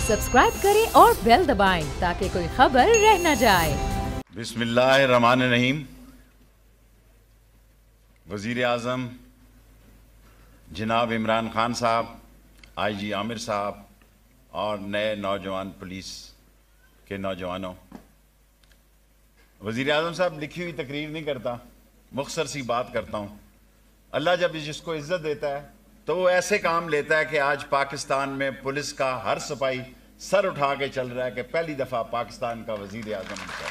Subscribe करें और bell दबाएं ताकि कोई खबर रह न जाए। बिस्मिल्लाहिर्रहमानिर्रहीम। वज़ीर आज़म जनाब इमरान खान साहब, IG आमिर साहब और नए नौजवान पुलिस के नौजवानों, वज़ीर आज़म साहब लिखी हुई तकरीर नहीं करता, मुख्तसर सी बात करता हूँ। अल्लाह जब जिसको इज्जत देता है तो वो ऐसे काम लेता है कि आज पाकिस्तान में पुलिस का हर सिपाही सर उठा के चल रहा है कि पहली दफ़ा पाकिस्तान का वज़ीर आज़म है।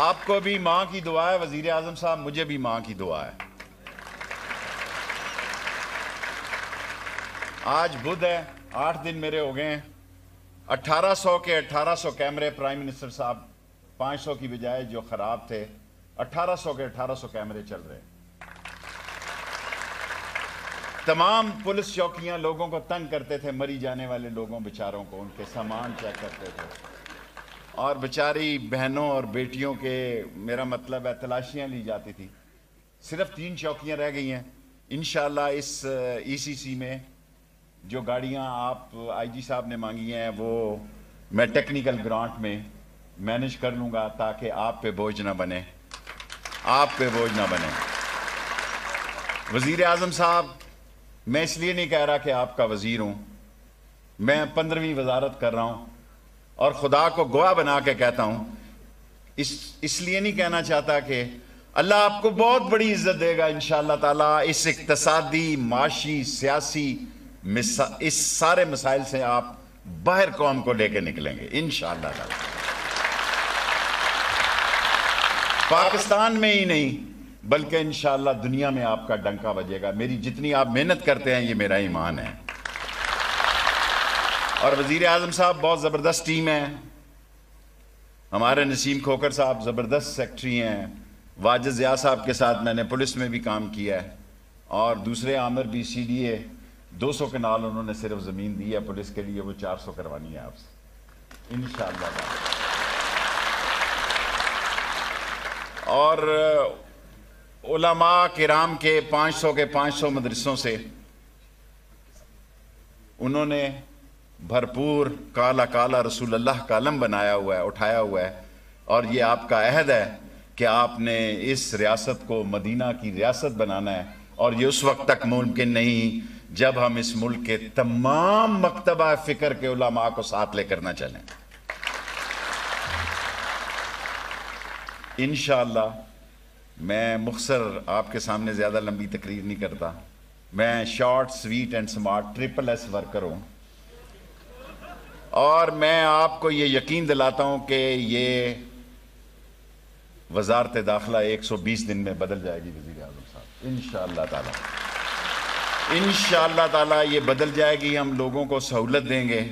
आपको भी माँ की दुआ है वज़ीर आज़म साहब, मुझे भी माँ की दुआ है। आज बुध है, 8 दिन मेरे हो गए हैं। 1800 के 1800 कैमरे प्राइम मिनिस्टर साहब, 500 की बजाय जो खराब थे 1800 के 1800 कैमरे चल रहे हैं। तमाम पुलिस चौकियां लोगों को तंग करते थे, मरी जाने वाले लोगों बेचारों को उनके सामान चेक करते थे और बेचारी बहनों और बेटियों के, मेरा मतलब है, तलाशियां ली जाती थी। सिर्फ 3 चौकियां रह गई हैं। इंशाअल्लाह इस ECC में जो गाड़ियां आप IG साहब ने मांगी हैं वो मैं टेक्निकल ग्रांट में मैनेज कर लूँगा ताकि आप पे बोझ ना बने, आप पे बोझ ना बने। वज़ीर आज़म साहब, मैं इसलिए नहीं कह रहा कि आपका वज़ीर हूँ, मैं 15वीं वजारत कर रहा हूँ और खुदा को गवाह बना के कहता हूँ, इसलिए नहीं कहना चाहता कि अल्लाह आपको बहुत बड़ी इज्जत देगा इंशाअल्लाह ताला। इस इक्तसादी, माशी, सियासी इस सारे मसाइल से आप बाहर कौम को लेके निकलेंगे इंशाअल्लाह ताला। पाकिस्तान में ही नहीं बल्कि इंशाअल्लाह दुनिया में आपका डंका बजेगा। मेरी जितनी आप मेहनत करते हैं ये मेरा ईमान है। और वज़ीर आज़म साहब बहुत ज़बरदस्त टीम है। हमारे नसीम खोकर साहब ज़बरदस्त सेक्रेटरी हैं। वाजिद ज़िया साहब के साथ मैंने पुलिस में भी काम किया है और दूसरे आमिर भी CDA 200 कनाल उन्होंने सिर्फ ज़मीन दी है पुलिस के लिए, वो 400 करवानी है आपसे इंशाअल्लाह। और उलमा किराम के 500 के 500 मदरसों से उन्होंने भरपूर काला काला रसूलुल्लाह का अलम बनाया हुआ है, उठाया हुआ है। और ये आपका अहद है कि आपने इस रियासत को मदीना की रियासत बनाना है और ये उस वक्त तक मुमकिन नहीं जब हम इस मुल्क के तमाम मकतबा फ़िक्र के उलमा को साथ लेकर ना चलें। इंशाअल्लाह मैं मुख्तसर आपके सामने ज़्यादा लंबी तकरीर नहीं करता। मैं short, sweet and smart SSS worker हूँ और मैं आपको ये यकीन दिलाता हूँ कि ये वज़ारत दाखिला 120 दिन में बदल जाएगी वज़ीर आज़म साहब इंशाअल्लाह ताला। इंशाअल्लाह ताला ये बदल जाएगी, हम लोगों को सहूलत देंगे।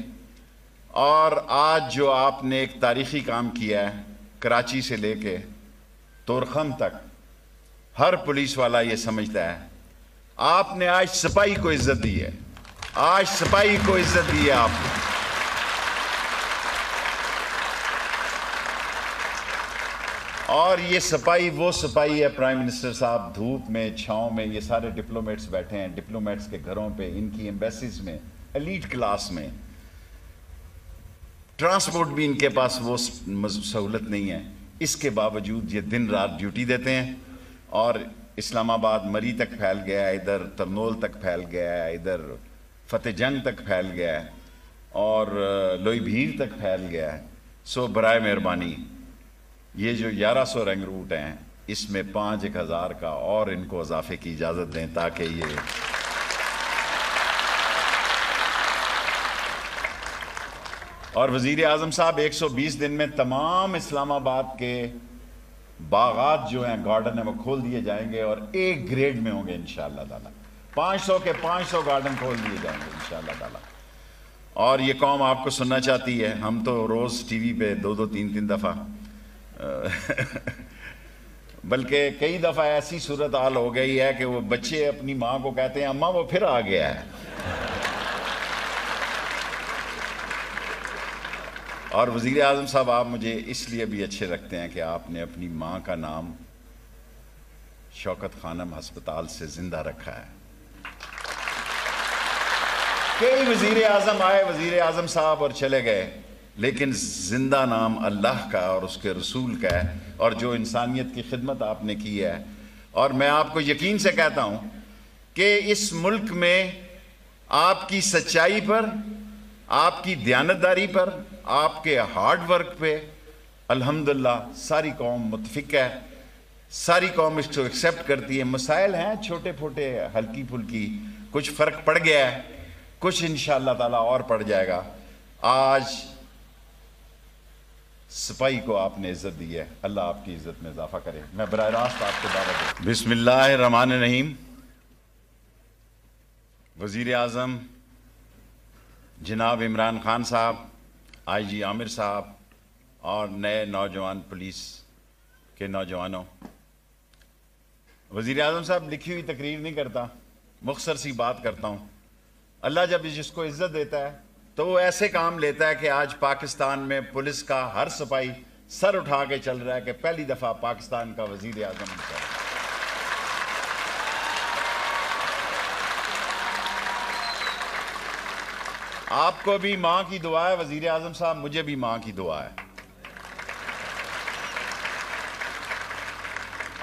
और आज जो आपने एक तारीख़ी काम किया है, कराची से लेके तोरखम तक हर पुलिस वाला ये समझता है आपने आज सिपाही को इज्जत दी है, आज सिपाही को इज्जत दी है आपने। और ये सिपाही वो सिपाही है प्राइम मिनिस्टर साहब, धूप में, छाँव में, ये सारे डिप्लोमेट्स बैठे हैं, डिप्लोमेट्स के घरों पे, इनकी एम्बेसीज में, एलीट क्लास में, ट्रांसपोर्ट भी इनके पास वो सहूलत नहीं है। इसके बावजूद ये दिन रात ड्यूटी देते हैं और इस्लामाबाद मरी तक फैल गया है, इधर तरनोल तक फैल गया है, इधर फतेह जंग तक फैल गया है और लोई भीड़ तक फैल गया है। सो बराए मेहरबानी ये जो 1100 रंग रूट हैं इसमें 5-1000 का और इनको इजाफे की इजाज़त दें ताकि ये और वज़ीर आज़म साहब 120 दिन में तमाम इस्लामाबाद के बागात जो हैं, गार्डन हैं, वो खोल दिए जाएंगे और A ग्रेड में होंगे इंशाअल्लाह ताला। 500 के 500 गार्डन खोल दिए जाएंगे इंशाअल्लाह ताला। और ये कौम आपको सुनना चाहती है। हम तो रोज़ TV पे 2-2, 3-3 दफ़ा बल्कि कई दफ़ा ऐसी सूरत हाल हो गई है कि वो बच्चे अपनी माँ को कहते हैं अम्मा वो फिर आ गया है। और वज़ीर आज़म साहब, आप मुझे इसलिए भी अच्छे लगते हैं कि आपने अपनी माँ का नाम शौकत खानम हस्पताल से जिंदा रखा है। कई वजीर आजम आए, वजीर आजम साहब, और चले गए, लेकिन जिंदा नाम अल्लाह का और उसके रसूल का है, और जो इंसानियत की खिदमत आपने की है। और मैं आपको यकीन से कहता हूं कि इस मुल्क में आपकी सच्चाई पर, आपकी दयानतदारी पर, आपके हार्ड वर्क पे अल्हम्दुलिल्लाह सारी कौम मुतफिक है, सारी कौम इसको एक्सेप्ट करती है। मसाइल हैं छोटे छोटे, हल्की फुल्की, कुछ फ़र्क पड़ गया है, कुछ इंशाअल्लाह ताला और पड़ जाएगा। आज सिपाही को आपने इज्जत दी है, अल्लाह आपकी इज्जत में इजाफा करे। मैं बराह रास्त आपको दावत दूं। बिस्मिल्लाहिर्रहमानिर्रहीम। वज़ीर आज़म जनाब इमरान खान साहब, IG आमिर साहब और नए नौजवान पुलिस के नौजवानों, वज़ीर आज़म साहब लिखी हुई तकरीर नहीं करता, मुख्तसर सी बात करता हूँ। अल्लाह जब जिसको इज्जत देता है तो वो ऐसे काम लेता है कि आज पाकिस्तान में पुलिस का हर सिपाही सर उठा के चल रहा है कि पहली दफ़ा पाकिस्तान का वज़ीर आज़म है। आपको भी माँ की दुआ है वज़ीर आज़म साहब, मुझे भी माँ की दुआ है।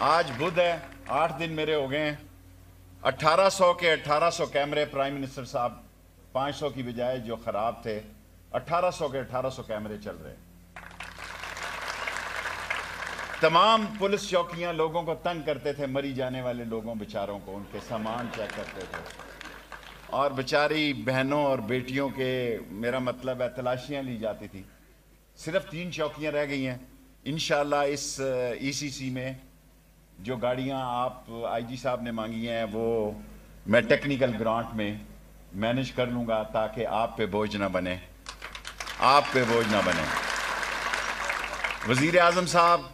आज बुध है, 8 दिन मेरे हो गए हैं। 1800 के 1800 कैमरे प्राइम मिनिस्टर साहब, 500 की बजाय जो खराब थे, 1800 के 1800 कैमरे चल रहे हैं। तमाम पुलिस चौकियां लोगों को तंग करते थे, मरी जाने वाले लोगों बेचारों को, उनके सामान चेक करते थे, और बेचारी बहनों और बेटियों के, मेरा मतलब है, तलाशियां ली जाती थी। सिर्फ 3 चौकियां रह गई हैं। इंशाअल्लाह इस ECC में जो गाड़ियां आप IG साहब ने मांगी हैं वो मैं टेक्निकल ग्रांट में मैनेज कर लूँगा ताकि आप पे बोझ ना बने, आप पे बोझ ना बने। वज़ीर आज़म साहब,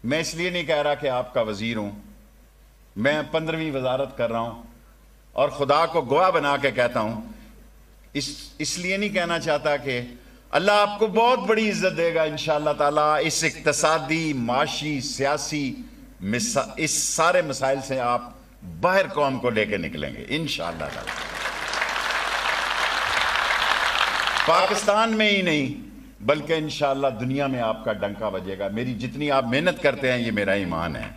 मैं इसलिए नहीं कह रहा कि आपका वज़ीर हूँ, मैं 15वीं वजारत कर रहा हूँ और खुदा को गवाह बना के कहता हूँ, इसलिए नहीं कहना चाहता कि अल्लाह आपको बहुत बड़ी इज्जत देगा इंशाअल्लाह ताला। इस इक्तसादी, माशी, सियासी, इस सारे मसाइल से आप बाहर कौम को लेके निकलेंगे इंशाअल्लाह ताला। पाकिस्तान में ही नहीं बल्कि इंशाअल्लाह दुनिया में आपका डंका बजेगा। मेरी जितनी आप मेहनत करते हैं ये मेरा ईमान है।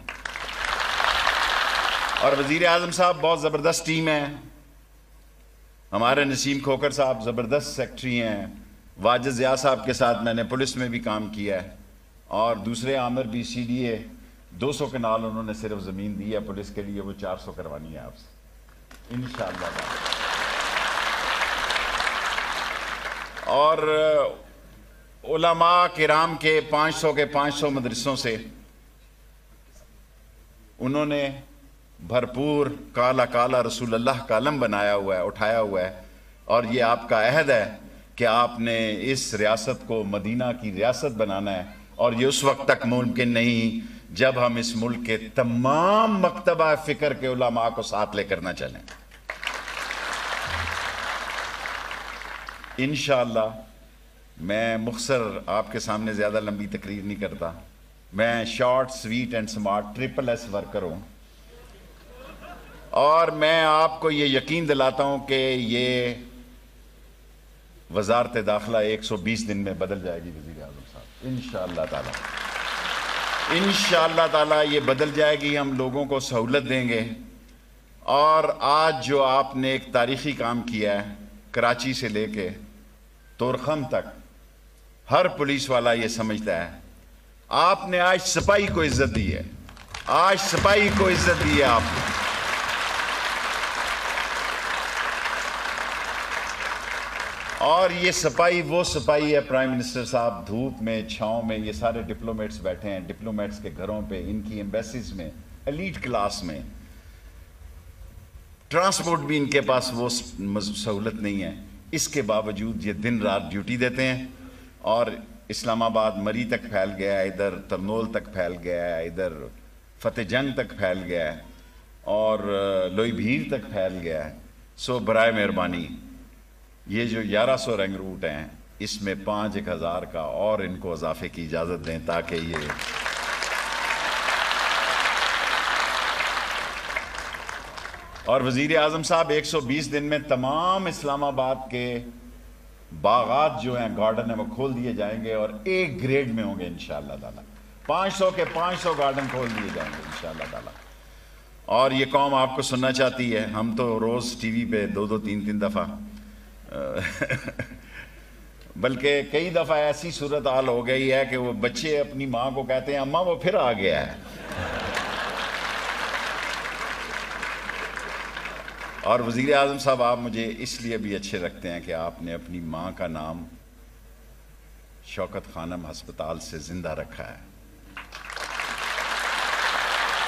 और वज़ीर आज़म साहब बहुत ज़बरदस्त टीम है। हमारे नसीम खोकर साहब ज़बरदस्त सेक्रेटरी हैं। वाजिद ज़िया साहब के साथ मैंने पुलिस में भी काम किया है, और दूसरे आमिर भी CDA 200 कनाल उन्होंने सिर्फ ज़मीन दी है पुलिस के लिए, वो 400 करवानी है आपसे इंशाअल्लाह। और उलमा किराम के 500 के 500 मदरसों से उन्होंने भरपूर काला काला रसूलुल्लाह का अलम बनाया हुआ है, उठाया हुआ है। और ये आपका अहद है कि आपने इस रियासत को मदीना की रियासत बनाना है, और ये उस वक्त तक मुमकिन नहीं जब हम इस मुल्क के तमाम मकतबा फ़िक्र के उलमा को साथ लेकर ना चलें। इंशाअल्लाह मैं मुख्तसर आपके सामने ज़्यादा लंबी तकरीर नहीं करता। मैं short, sweet and smart SSS worker हूँ, और मैं आपको ये यकीन दिलाता हूँ कि ये वज़ारत दाखिला 120 दिन में बदल जाएगी वज़ीर आज़म साहब इंशाअल्लाह ताला। इंशाअल्लाह ताला ये बदल जाएगी, हम लोगों को सहूलत देंगे। और आज जो आपने एक तारीख़ी काम किया है, कराची से लेके तोरखम तक हर पुलिस वाला ये समझता है, आपने आज सिपाही को इज्जत दी है, आज सिपाही को इज्जत दी है आपने। और ये सिपाही वो सिपाही है प्राइम मिनिस्टर साहब, धूप में, छाँव में, ये सारे डिप्लोमेट्स बैठे हैं, डिप्लोमेट्स के घरों पे, इनकी एम्बेसीज में, एलीट क्लास में, ट्रांसपोर्ट भी इनके पास वो सहूलत नहीं है, इसके बावजूद ये दिन रात ड्यूटी देते हैं। और इस्लामाबाद मरी तक फैल गया है, इधर तरनोल तक फैल गया है, इधर फतेह जंग तक फैल गया है, और लोई भीड़ तक फैल गया है। सो बराए मेहरबानी ये जो 1100 रंग रूट हैं, इसमें 5-1000 का और इनको इजाफे की इजाज़त दें, ताकि ये और वज़ीर आज़म साहब 120 दिन में तमाम इस्लामाबाद के बागात जो हैं, गार्डन है, वो खोल दिए जाएंगे और एक ग्रेड में होंगे इंशाअल्लाह ताला। 500 के 500 गार्डन खोल दिए जाएंगे इंशाअल्लाह ताला। और ये कौम आपको सुनना चाहती है। हम तो रोज़ टीवी पे 2-2 3-3 दफ़ा बल्कि कई दफ़ा ऐसी सूरत हाल हो गई है कि वो बच्चे अपनी माँ को कहते हैं अम्मा वो फिर आ गया है। और वज़ीर आज़म साहब, आप मुझे इसलिए भी अच्छे लगते हैं कि आपने अपनी माँ का नाम शौकत खानम हस्पताल से जिंदा रखा है।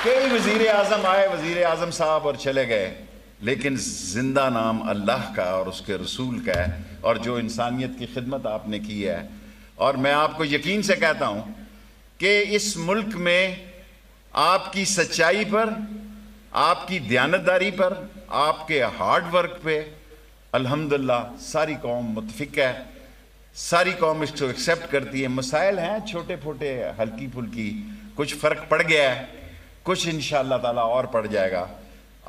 कई वज़ीर आज़म आए, वज़ीर आज़म साहब, और चले गए, लेकिन जिंदा नाम अल्लाह का और उसके रसूल का है, और जो इंसानियत की खिदमत आपने की है। और मैं आपको यकीन से कहता हूँ कि इस मुल्क में आपकी सच्चाई पर, आपकी दयानतदारी पर, आपके हार्ड वर्क पे अल्हम्दुलिल्लाह सारी कौम मुत्तफिक है, सारी कौम इसको एक्सेप्ट करती है। मसाइल हैं छोटे छोटे, हल्की फुल्की, कुछ फ़र्क पड़ गया है, कुछ इंशाअल्लाह ताला और पड़ जाएगा।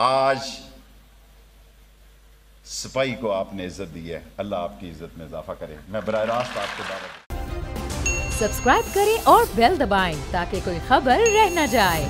आज सिपाही को आपने इज्जत दी है, अल्लाह आपकी इज्जत में इजाफा करे। मैं बराह रास्त आपको दावत। सब्सक्राइब करें और बेल दबाएं ताकि कोई खबर रह न जाए।